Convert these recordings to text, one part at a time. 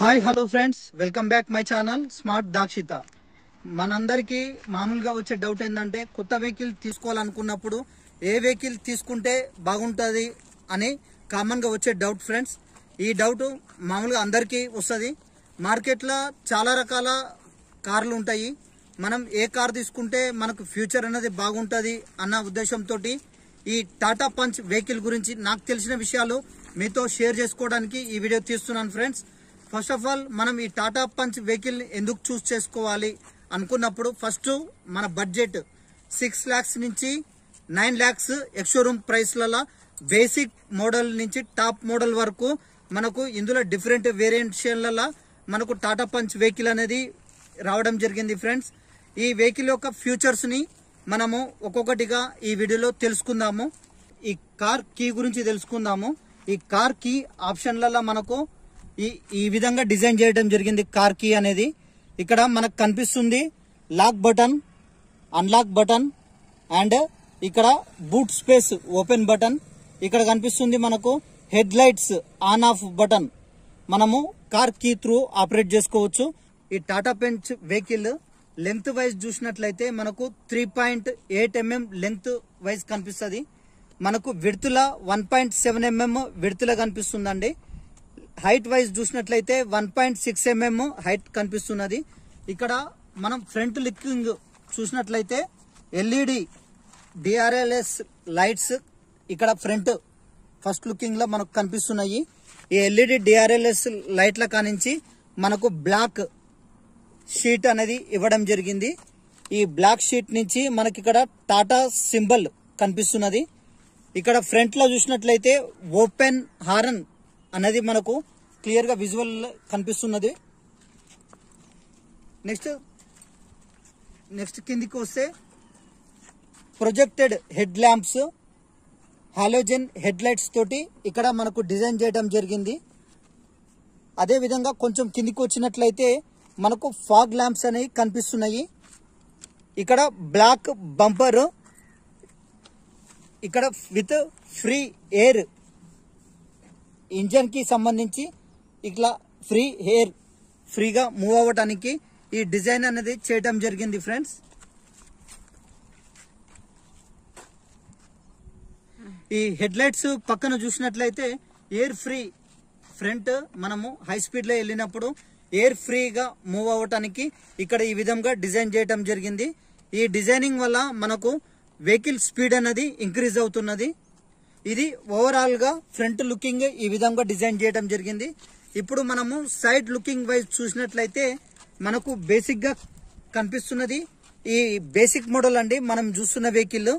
Hi hello friends, welcome back my channel smart Dakshitha. మనందరికీ మామూలుగా వచ్చే డౌట్ ఏంటంటే కొత్త వెహికల్ తీసుకోవాలనుకున్నప్పుడు ఏ వెహికల్ తీసుకుంటే బాగుంటుంది అని కామన్గా వచ్చే డౌట్ ఫ్రెండ్స్. ఈ డౌట్ మామూలుగా అందరికీ వస్తుంది. మార్కెట్లో చాలా రకాల కార్లు ఉంటాయి. మనం ఏ కార్ తీసుకుంటే మనకు ఫ్యూచర్ అనేది బాగుంటుంది అన్న ఉద్దేశంతో ఈ టాటా పంచ్ వెహికల్ గురించి నాకు తెలిసిన విషయాలు మీతో షేర్ చేసుకోవడానికి ఈ వీడియో తీస్తున్నాను ఫ్రెండ్స్. ఫస్ట్ ఆఫ్ ఆల్ మనం ఈ టాటా పంచ్ వెహికల్ ఎందుకు చూస్ చేసుకోవాలి అనుకున్నప్పుడు ఫస్ట్ మన బడ్జెట్ 6 lakhs నుంచి 9 lakhs ఎక్స్షోరూమ్ ప్రైస్లలో బేసిక్ మోడల్ నుంచి టాప్ మోడల్ వరకు మనకు ఇందులో డిఫరెంట్ వేరియంట్లలో మనకు టాటా పంచ్ వెహికల్ అనేది రావడం జరిగింది ఫ్రెండ్స్. ఈ వెహికల్ యొక్క ఫ్యూచర్స్ని మనము ఒక్కొక్కటిగా ఈ వీడియోలో తెలుసుకుందాము. ఈ కార్ కీ గురించి తెలుసుకుందాము. ఈ కార్ కీ ఆప్షన్లలో మనకు ఈ విధంగా డిజైన్ చేయడం జరిగింది. కార్ కీ అనేది ఇక్కడ మనకు కనిపిస్తుంది. Lock button, unlock button and ఇక్కడ బూట్ స్పేస్ ఓపెన్ బటన్. ఇక్కడ కనిపిస్తుంది మనకు head lights on off button. మనము కార్ కీ త్రూ ఆపరేట్ చేసుకోవచ్చు. ఈ Tata Punch vehicle length wise చూసినట్లయితే మనకు 3.8 mm లెంగ్త్ వైజ్ కనిపిస్తుంది. మనకు విడ్త్లా 1.7 mm విడ్త్లా కనిపిస్తుందండి. హైట్ వైజ్ చూసినట్లయితే 1.6 mm హైట్ కనిపిస్తున్నది. ఇక్కడ మనం ఫ్రంట్ లుకింగ్ చూసినట్లయితే ఎల్ఈడి డిఆర్ఎల్ఎస్ లైట్స్ ఇక్కడ ఫ్రంట్ ఫస్ట్ లుకింగ్ లో మనకు కనిపిస్తున్నాయి. ఈ ఎల్ఈడి డిఆర్ఎల్ఎస్ లైట్ల కానించి మనకు బ్లాక్ షీట్ అనేది ఇవ్వడం జరిగింది. ఈ బ్లాక్ షీట్ నుంచి మనకి ఇక్కడ టాటా సింబల్ కనిపిస్తున్నది. ఇక్కడ ఫ్రంట్ లో చూసినట్లయితే ఓపెన్ హారన్ అనేది మనకు క్లియర్ గా విజువల్ కనిపిస్తున్నది. నెక్స్ట్ కిందికి వస్తే projected head lamps, halogen head lights తోటి ఇక్కడ మనకు డిజైన్ చేయడం జరిగింది. అదే విధంగా కొంచెం కిందికి వచ్చినట్లయితే మనకు ఫాగ్ ల్యాంప్స్ అనేవి కనిపిస్తున్నాయి. ఇక్కడ బ్లాక్ బంపర్, ఇక్కడ విత్ ఫ్రీ ఎయిర్ ఇంజన్ కి సంబంధించి ఇట్లా ఫ్రీ ఎయిర్ ఫ్రీగా మూవ్ అవ్వడానికి ఈ డిజైన్ అనేది చేయడం జరిగింది ఫ్రెండ్స్. ఈ హెడ్ లైట్స్ పక్కన చూసినట్లయితే ఎయిర్ ఫ్రీ ఫ్రంట్, మనము హై స్పీడ్ లో వెళ్ళినప్పుడు ఎయిర్ ఫ్రీగా మూవ్ అవ్వటానికి ఇక్కడ ఈ విధంగా డిజైన్ చేయడం జరిగింది. ఈ డిజైనింగ్ వల్ల మనకు వెహికల్ స్పీడ్ అనేది ఇంక్రీజ్ అవుతున్నది. ఇది ఓవరాల్ గా ఫ్రంట్ లుకింగ్ ఈ విధంగా డిజైన్ చేయడం జరిగింది. ఇప్పుడు మనము సైడ్ లుకింగ్ వైజ్ చూసినట్లయితే మనకు బేసిక్ గా కనిపిస్తున్నది ఈ బేసిక్ మోడల్ అండి. మనం చూస్తున్న వెహికల్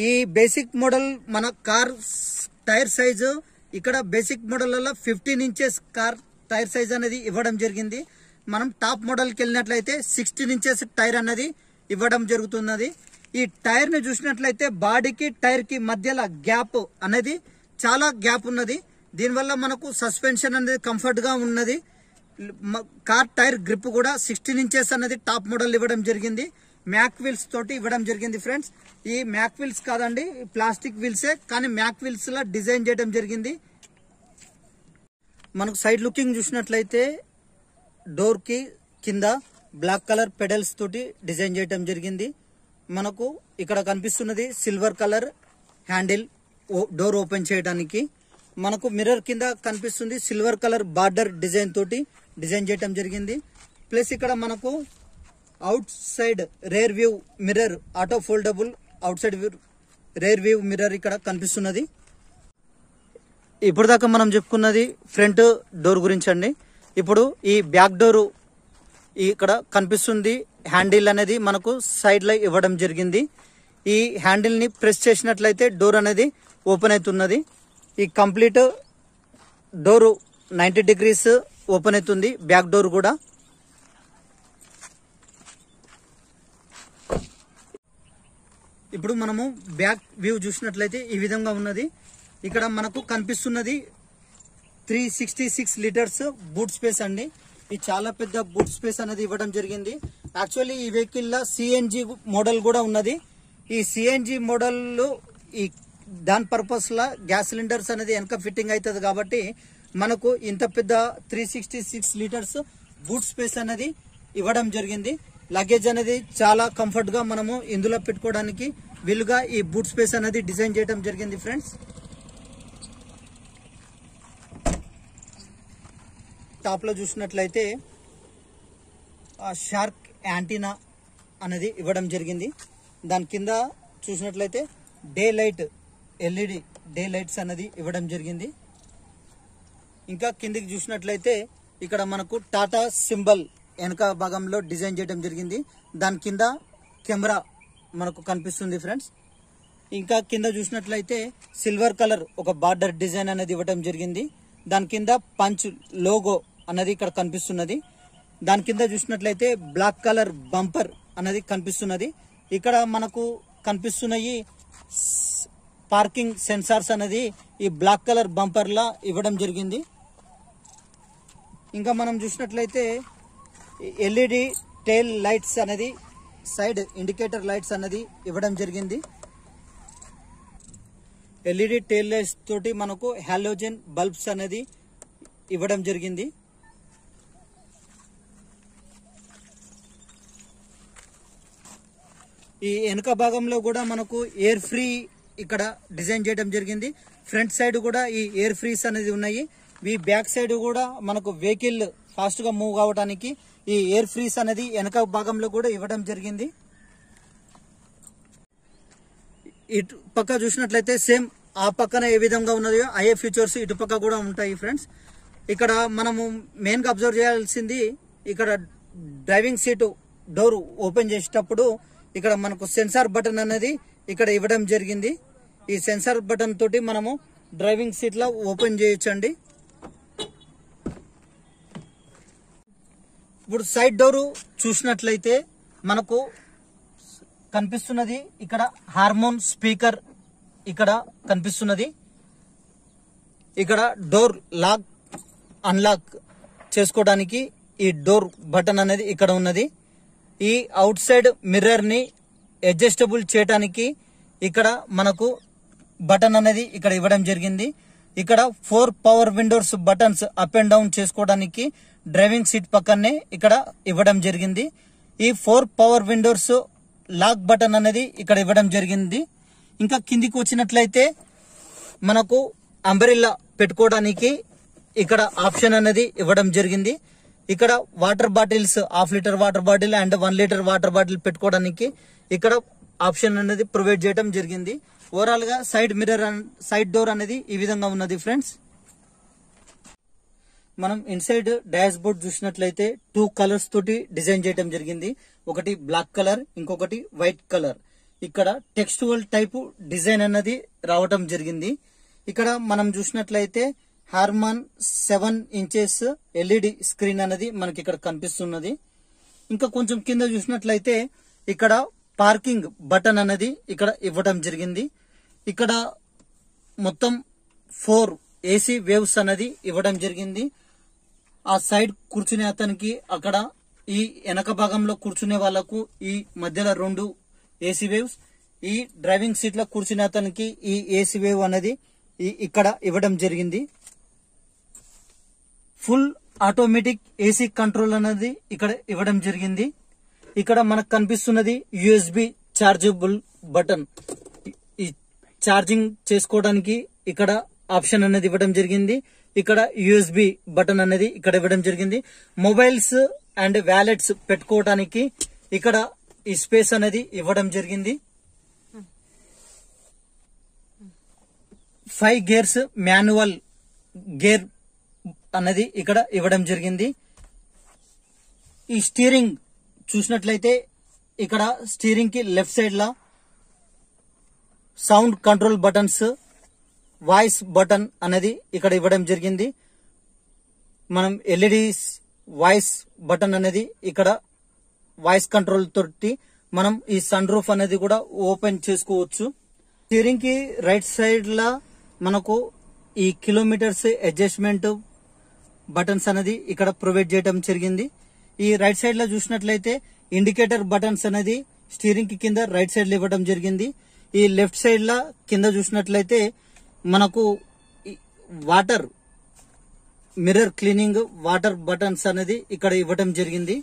ఈ బేసిక్ మోడల్ మన కార్ టైర్ సైజు ఇక్కడ basic model 15 inches car tyre size అనేది ఇవ్వడం జరిగింది. మనం టాప్ మోడల్కి వెళ్ళినట్లయితే 16 inches టైర్ అనేది ఇవ్వడం జరుగుతున్నది. ఈ టైర్ ని చూసినట్లయితే బాడీకి టైర్ కి మధ్యలో గ్యాప్ అనేది చాలా గ్యాప్ ఉన్నది. దీనివల్ల మనకు సస్పెన్షన్ అనేది కంఫర్ట్ గా ఉన్నది. కార్ టైర్ గ్రిప్ కూడా 16 inches అనేది టాప్ మోడల్ ఇవ్వడం జరిగింది. మ్యాక్ వీల్స్ తోటి ఇవ్వడం జరిగింది ఫ్రెండ్స్. ఈ మ్యాక్ వీల్స్ కాదండి, ప్లాస్టిక్ వీల్సే, కానీ మ్యాక్ వీల్స్ లా డిజైన్ చేయడం జరిగింది. మనకు సైడ్ లుకింగ్ చూసినట్లయితే డోర్ కి కింద బ్లాక్ కలర్ పెడల్స్ తోటి డిజైన్ చేయడం జరిగింది. మనకు ఇక్కడ కనిపిస్తున్నది silver colour handle door open చేయడానికి. మనకు మిర్రర్ కింద కనిపిస్తుంది సిల్వర్ కలర్ బార్డర్ డిజైన్ తోటి డిజైన్ చేయడం జరిగింది. ప్లస్ ఇక్కడ మనకు out side rear view mirror, auto foldable out side rear view mirror ఇక్కడ కనిపిస్తున్నది. ఇప్పుడు దాకా మనం చెప్పుకున్నది ఫ్రంట్ డోర్ గురించి అండి. ఇప్పుడు ఈ బ్యాక్ డోర్ ఇక్కడ కనిపిస్తుంది. హ్యాండిల్ అనేది మనకు సైడ్ లో ఇవ్వడం జరిగింది. ఈ హ్యాండిల్ ని ప్రెస్ చేసినట్లయితే డోర్ అనేది ఓపెన్ అవుతున్నది. ఈ కంప్లీట్ డోర్ 90 degrees ఓపెన్ అవుతుంది, బ్యాక్ డోర్ కూడా. ఇప్పుడు మనము బ్యాక్ వ్యూ చూసినట్లయితే ఈ విధంగా ఉన్నది. ఇక్కడ మనకు కనిపిస్తున్నది 366 liters బూట్ స్పేస్ అండి. ఇది చాలా పెద్ద బూట్ స్పేస్ అనేది ఇవ్వడం జరిగింది. యాక్చువల్లీ ఈ వెహికల్ లో సిఎన్జి మోడల్ కూడా ఉన్నది. ఈ సిఎన్జి మోడల్ ఈ దాని పర్పస్ లా గ్యాస్ సిలిండర్స్ అనేది వెనక ఫిట్టింగ్ అవుతుంది కాబట్టి మనకు ఇంత పెద్ద 366 లీటర్స్ బూట్ స్పేస్ అనేది ఇవ్వడం జరిగింది. లగేజ్ అనేది చాలా కంఫర్ట్ గా మనము ఇందులో పెట్టుకోవడానికి వీలుగా ఈ బూట్ స్పేస్ అనేది డిజైన్ చేయడం జరిగింది ఫ్రెండ్స్. టాప్ లో చూసినట్లయితే షార్క్ యాంటీనా అనేది ఇవ్వడం జరిగింది. దాని కింద చూసినట్లయితే day light LED day lights అనేది ఇవ్వడం జరిగింది. ఇంకా కిందికి చూసినట్లయితే ఇక్కడ మనకు టాటా సింబల్ వెనక భాగంలో డిజైన్ చేయడం జరిగింది. దాని కింద కెమెరా మనకు కనిపిస్తుంది ఫ్రెండ్స్. ఇంకా కింద చూసినట్లయితే సిల్వర్ కలర్ ఒక బార్డర్ డిజైన్ అనేది ఇవ్వడం జరిగింది. దాని కింద పంచ్ లోగో అనేది ఇక్కడ కనిపిస్తున్నది. దాని కింద చూసినట్లయితే బ్లాక్ కలర్ బంపర్ అనేది కనిపిస్తున్నది. ఇక్కడ మనకు కనిపిస్తున్నాయి పార్కింగ్ సెన్సార్స్ అనేది ఈ బ్లాక్ కలర్ బంపర్ లా ఇవ్వడం జరిగింది. ఇంకా మనం చూసినట్లయితే ఎల్ఈడి టైల్ లైట్స్ అనేది సైడ్ ఇండికేటర్ లైట్స్ అనేది ఇవ్వడం జరిగింది. ఎల్ఈడి టైల్ లైట్స్ తోటి మనకు హాలోజన్ బల్బ్స్ అనేది ఇవ్వడం జరిగింది. ఈ వెనుక భాగంలో కూడా మనకు ఎయిర్ ఫ్రీ ఇక్కడ డిజైన్ చేయడం జరిగింది. ఫ్రంట్ సైడ్ కూడా ఈ ఎయిర్ ఫ్రీస్ అనేది ఉన్నాయి. ఈ బ్యాక్ సైడ్ కూడా మనకు వెహికల్ ఫాస్ట్ గా మూవ్ కావడానికి ఈ ఎయిర్ ఫ్రీస్ అనేది వెనక భాగంలో కూడా ఇవ్వడం జరిగింది. ఇటు పక్క చూసినట్లయితే సేమ్ ఆ పక్కన ఏ విధంగా ఉన్నదో అయ్యే ఫీచర్స్ ఇటు పక్క కూడా ఉంటాయి ఫ్రెండ్స్. ఇక్కడ మనము మెయిన్ గా అబ్జర్వ్ చేయాల్సింది ఇక్కడ డ్రైవింగ్ సీటు డోర్ ఓపెన్ చేసేటప్పుడు ఇక్కడ మనకు సెన్సార్ బటన్ అనేది ఇక్కడ ఇవ్వడం జరిగింది. ఈ సెన్సార్ బటన్ తోటి మనము డ్రైవింగ్ సీట్ లో ఓపెన్ చేయొచ్చండి. ఇప్పుడు సైడ్ డోర్ చూసినట్లయితే మనకు కనిపిస్తున్నది ఇక్కడ హార్మోన్ స్పీకర్ ఇక్కడ కనిపిస్తున్నది. ఇక్కడ డోర్ లాక్ అన్లాక్ చేసుకోవడానికి ఈ డోర్ బటన్ అనేది ఇక్కడ ఉన్నది. ఈ అవుట్ సైడ్ మిర్రర్ ని అడ్జస్టబుల్ చేయడానికి ఇక్కడ మనకు బటన్ అనేది ఇక్కడ ఇవ్వడం జరిగింది. ఇక్కడ 4 power Windows buttons up and down చేసుకోవడానికి డ్రైవింగ్ సీట్ పక్కనే ఇక్కడ ఇవ్వడం జరిగింది. ఈ 4 పవర్ విండోస్ లాక్ బటన్ అనేది ఇక్కడ ఇవ్వడం జరిగింది. ఇంకా కిందికి వచ్చినట్లయితే మనకు అంబ్రెల్లా పెట్టుకోవడానికి ఇక్కడ ఆప్షన్ అనేది ఇవ్వడం జరిగింది. ఇక్కడ water bottles 1/2 litre water bottle and 1 litre water bottle పెట్టుకోవడానికి ఇక్కడ ఆప్షన్ అనేది ప్రొవైడ్ చేయడం జరిగింది. ఓవరాల్ గా సైడ్ మిర్రర్ సైడ్ డోర్ అనేది ఈ విధంగా ఉన్నది ఫ్రెండ్స్. మనం ఇన్సైడ్ డాష్ బోర్డ్ చూసినట్లయితే 2 కలర్స్ తోటి డిజైన్ చేయడం జరిగింది. ఒకటి బ్లాక్ కలర్, ఇంకొకటి వైట్ కలర్. ఇక్కడ టెక్స్చువల్ టైపు డిజైన్ అన్నది రావటం జరిగింది. ఇక్కడ మనం చూసినట్లయితే హార్మాన్ 7 ఇంచెస్ ఎల్ఈడి స్క్రీన్ అనేది మనకి ఇక్కడ కనిపిస్తున్నది. ఇంకా కొంచెం కింద చూసినట్లయితే ఇక్కడ పార్కింగ్ బటన్ అనేది ఇక్కడ ఇవ్వడం జరిగింది. ఇక్కడ మొత్తం 4 ఏసీ వేవ్స్ అనేది ఇవ్వడం జరిగింది. ఆ సైడ్ కూర్చునే అతనికి అక్కడ ఈ వెనక భాగంలో కూర్చునే వాళ్లకు ఈ మధ్యలో 2 ఏసీ వేవ్స్, ఈ డ్రైవింగ్ సీట్ లో కూర్చునే అతనికి ఈ ఏసీ వేవ్ అనేది ఇక్కడ ఇవ్వడం జరిగింది. ఫుల్ ఆటోమేటిక్ ఏసీ కంట్రోల్ అనేది ఇక్కడ ఇవ్వడం జరిగింది. ఇక్కడ మనకు కనిపిస్తున్నది యూఎస్బి చార్జబుల్ బటన్. ఈ ఛార్జింగ్ చేసుకోవడానికి ఇక్కడ ఆప్షన్ అనేది ఇవ్వడం జరిగింది. ఇక్కడ యూఎస్బి బటన్ అనేది ఇక్కడ ఇవ్వడం జరిగింది. మొబైల్స్ అండ్ వ్యాలెట్స్ పెట్టుకోవడానికి ఇక్కడ ఈ స్పేస్ అనేది ఇవ్వడం జరిగింది. 5 గేర్స్ మాన్యువల్ గేర్ అనేది ఇక్కడ ఇవ్వడం జరిగింది. ఈ స్టీరింగ్ చూసినట్లయితే ఇక్కడ స్టీరింగ్ కి లెఫ్ట్ సైడ్ లా sound control buttons, voice button అనేది ఇక్కడ ఇవ్వడం జరిగింది. మనం ఎల్ఈడి వాయిస్ బటన్ అనేది ఇక్కడ వాయిస్ కంట్రోల్ తోటి మనం ఈ సన్ రూఫ్ అనేది కూడా ఓపెన్ చేసుకోవచ్చు. స్టీరింగ్ కి రైట్ సైడ్ లా మనకు ఈ కిలోమీటర్స్ అడ్జస్ట్మెంట్ బటన్స్ అనేది ఇక్కడ ప్రొవైడ్ చేయడం జరిగింది. ఈ రైట్ సైడ్ లో చూసినట్లయితే ఇండికేటర్ బటన్స్ అనేది స్టీరింగ్ కి కింద రైట్ సైడ్ లో ఇవ్వడం జరిగింది. ఈ లెఫ్ట్ సైడ్ లా కింద చూసినట్లయితే మనకు water mirror cleaning water buttons అనేది ఇక్కడ ఇవ్వడం జరిగింది.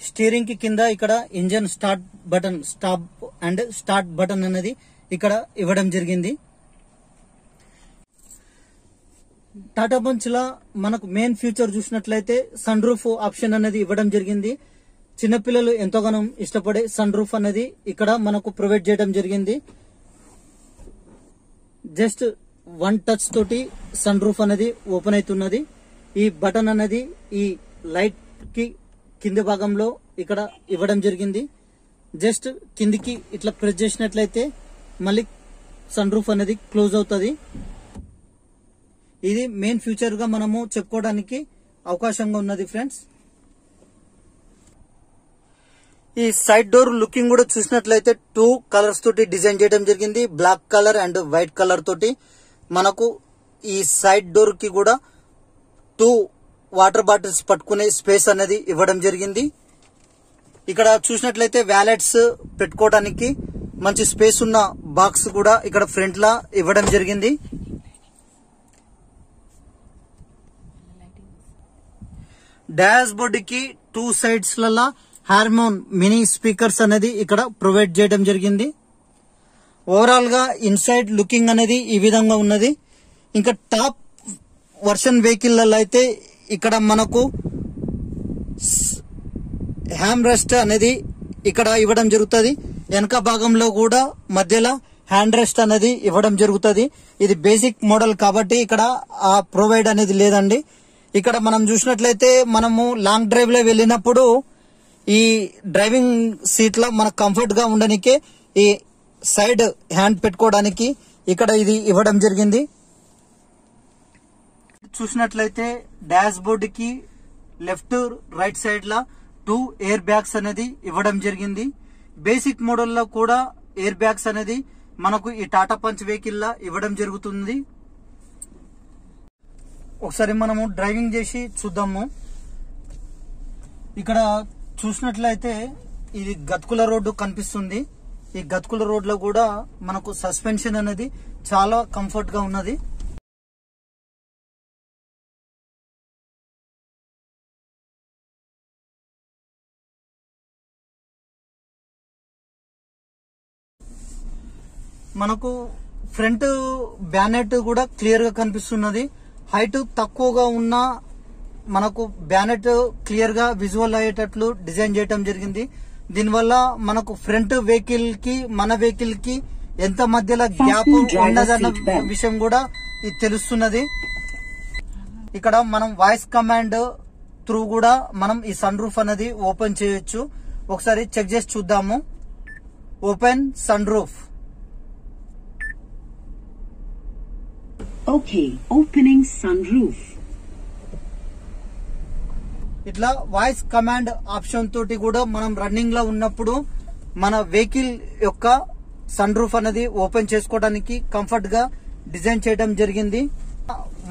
స్టీరింగ్ కి కింద ఇక్కడ engine start button, stop and start button అనేది ఇక్కడ ఇవ్వడం జరిగింది. టాటా పంచ్ లా మనకు మెయిన్ ఫీచర్ చూసినట్లయితే సన్ రూఫ్ ఆప్షన్ అనేది ఇవ్వడం జరిగింది. చిన్నపిల్లలు ఎంతగానో ఇష్టపడే సన్ రూఫ్ అనేది ఇక్కడ మనకు ప్రొవైడ్ చేయడం జరిగింది. జస్ట్ 1 టచ్ తోటి సన్ రూఫ్ అనేది ఓపెన్ అవుతున్నది. ఈ బటన్ అనేది ఈ లైట్ కి కింది భాగంలో ఇక్కడ ఇవ్వడం జరిగింది. జస్ట్ కిందికి ఇట్లా ప్రెస్ చేసినట్లయితే మళ్ళీ సన్ రూఫ్ అనేది క్లోజ్ అవుతుంది. ఇది మెయిన్ ఫీచర్ గా మనము చెప్పుకోవడానికి అవకాశంగా ఉన్నది ఫ్రెండ్స్. ఈ సైడ్ డోర్ లుకింగ్ కూడా చూసినట్లయితే 2 కలర్స్ తోటి డిజైన్ చేయడం జరిగింది. Black colour and white colour తోటి మనకు ఈ సైడ్ డోర్ కి కూడా 2 వాటర్ బాటిల్స్ పట్టుకునే స్పేస్ అనేది ఇవ్వడం జరిగింది. ఇక్కడ చూసినట్లయితే వ్యాలెట్స్ పెట్టుకోవడానికి మంచి స్పేస్ ఉన్న బాక్స్ కూడా ఇక్కడ ఫ్రంట్ లా ఇవ్వడం జరిగింది. డాష్ బోర్డ్ కి 2 సైడ్స్ లలో హార్మోన్ మినీ స్పీకర్స్ అనేది ఇక్కడ ప్రొవైడ్ చేయడం జరిగింది. ఓవరాల్ గా ఇన్సైడ్ లుకింగ్ అనేది ఈ విధంగా ఉన్నది. ఇంకా టాప్ వర్షన్ వెహికల్ అయితే ఇక్కడ మనకు హ్యామ్ రెస్ట్ అనేది ఇక్కడ ఇవ్వడం జరుగుతుంది. వెనక భాగంలో కూడా మధ్యలో హ్యాండ్ రెస్ట్ అనేది ఇవ్వడం జరుగుతుంది. ఇది బేసిక్ మోడల్ కాబట్టి ఇక్కడ ఆ ప్రొవైడ్ అనేది లేదండి. ఇక్కడ మనం చూసినట్లయితే మనము లాంగ్ డ్రైవ్ లో వెళ్ళినప్పుడు ఈ డ్రైవింగ్ సీట్ లో మనకు కంఫర్ట్ గా ఉండడానికి ఈ సైడ్ హ్యాండ్ పెట్టుకోవడానికి ఇక్కడ ఇది ఇవ్వడం జరిగింది. చూసినట్లయితే డాష్ బోర్డ్ కి లెఫ్ట్ రైట్ సైడ్ లా 2 ఎయిర్ బ్యాగ్స్ అనేది ఇవ్వడం జరిగింది. బేసిక్ మోడల్ లో కూడా ఎయిర్ బ్యాగ్స్ అనేది మనకు ఈ టాటా పంచ్ వెహికల్ లా ఇవ్వడం జరుగుతుంది. ఒకసారి మనము డ్రైవింగ్ చేసి చూద్దాము. ఇక్కడ చూసినట్లయితే ఇది గత్కుల రోడ్డు కనిపిస్తుంది. ఈ గత్కుల రోడ్ లో కూడా మనకు సస్పెన్షన్ అనేది చాలా కంఫర్ట్ గా ఉన్నది. మనకు ఫ్రంట్ బ్యానెట్ కూడా క్లియర్ గా కనిపిస్తున్నది. హైట్ తక్కువగా ఉన్న మనకు బ్యానెట్ క్లియర్ గా విజువల్ అయ్యేటట్లు డిజైన్ చేయడం జరిగింది. దీనివల్ల మనకు ఫ్రంట్ వెహికల్ కి మన వెహికల్ కి ఎంత మధ్యలో గ్యాప్ ఉన్నదన్న విషయం కూడా ఇది తెలుస్తున్నది. ఇక్కడ మనం వాయిస్ కమాండ్ త్రూ కూడా మనం ఈ సన్ రూఫ్ అనేది ఓపెన్ చేయొచ్చు. ఒకసారి చెక్ చేసి చూద్దాము. Open sun roof. Okay, opening sun roof. ఇట్లా వాయిస్ కమాండ్ ఆప్షన్ తోటి కూడా మనం రన్నింగ్ లో ఉన్నప్పుడు మన వెహికల్ యొక్క సన్ రూఫ్ అనేది ఓపెన్ చేసుకోవడానికి కంఫర్ట్ గా డిజైన్ చేయడం జరిగింది.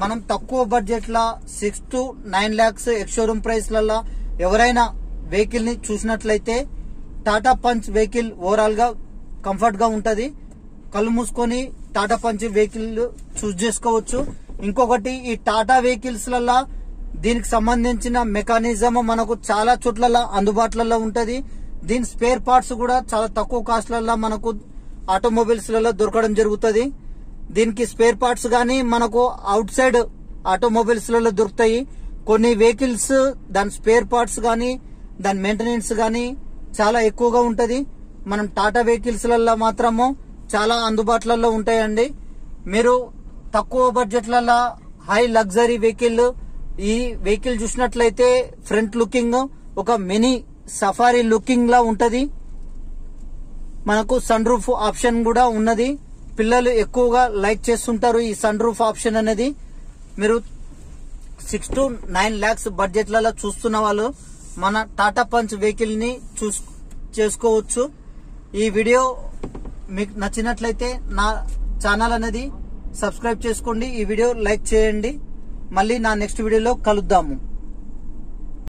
మనం తక్కువ బడ్జెట్ లా 6 to 9 lakhs ex showroom price లలో ఎవరైనా వెహికల్ ని చూసినట్లయితే టాటా పంచ్ వెహికల్ ఓవరాల్ గా కంఫర్ట్ గా ఉంటది. కళ్ళు మూసుకొని టాటా పంచ్ వెహికల్ చూస్ చేసుకోవచ్చు. ఇంకొకటి ఈ టాటా వెహికల్స్ లలో దీనికి సంబంధించిన మెకానిజం మనకు చాలా చోట్ల అందుబాటులో ఉంటది. దీని స్పేర్ పార్ట్స్ కూడా చాలా తక్కువ కాస్ట్ లలో మనకు ఆటోమొబైల్స్ లలో దొరకడం జరుగుతుంది. దీనికి స్పేర్ పార్ట్స్ గానీ మనకు అవుట్ సైడ్ ఆటోమొబైల్స్ లలో దొరుకుతాయి. కొన్ని వెహికల్స్ దాని స్పేర్ పార్ట్స్ గానీ దాని మెయింటెనెన్స్ గానీ చాలా ఎక్కువగా ఉంటది. మనం టాటా వెహికల్స్ లలో మాత్రము చాలా అందుబాటులో ఉంటాయండి. మీరు తక్కువ బడ్జెట్లలో హై లగ్జరీ వెహికల్ ఈ వెహికల్ చూసినట్లయితే ఫ్రంట్ లుకింగ్ ఒక మినీ సఫారీ లుకింగ్ లా ఉంటది. మనకు సన్ రూఫ్ ఆప్షన్ కూడా ఉన్నది. పిల్లలు ఎక్కువగా లైక్ చేస్తుంటారు ఈ సన్ రూఫ్ ఆప్షన్ అనేది. మీరు 6 to 9 lakhs బడ్జెట్లలో చూస్తున్న వాళ్ళు మన టాటా పంచ్ వెహికల్ ని చేసుకోవచ్చు. ఈ వీడియో మీకు నచ్చినట్లయితే నా ఛానల్ అనేది సబ్స్క్రైబ్ చేసుకోండి. ఈ వీడియో లైక్ చేయండి. మళ్ళీ నా నెక్స్ట్ వీడియోలో కలుద్దాము.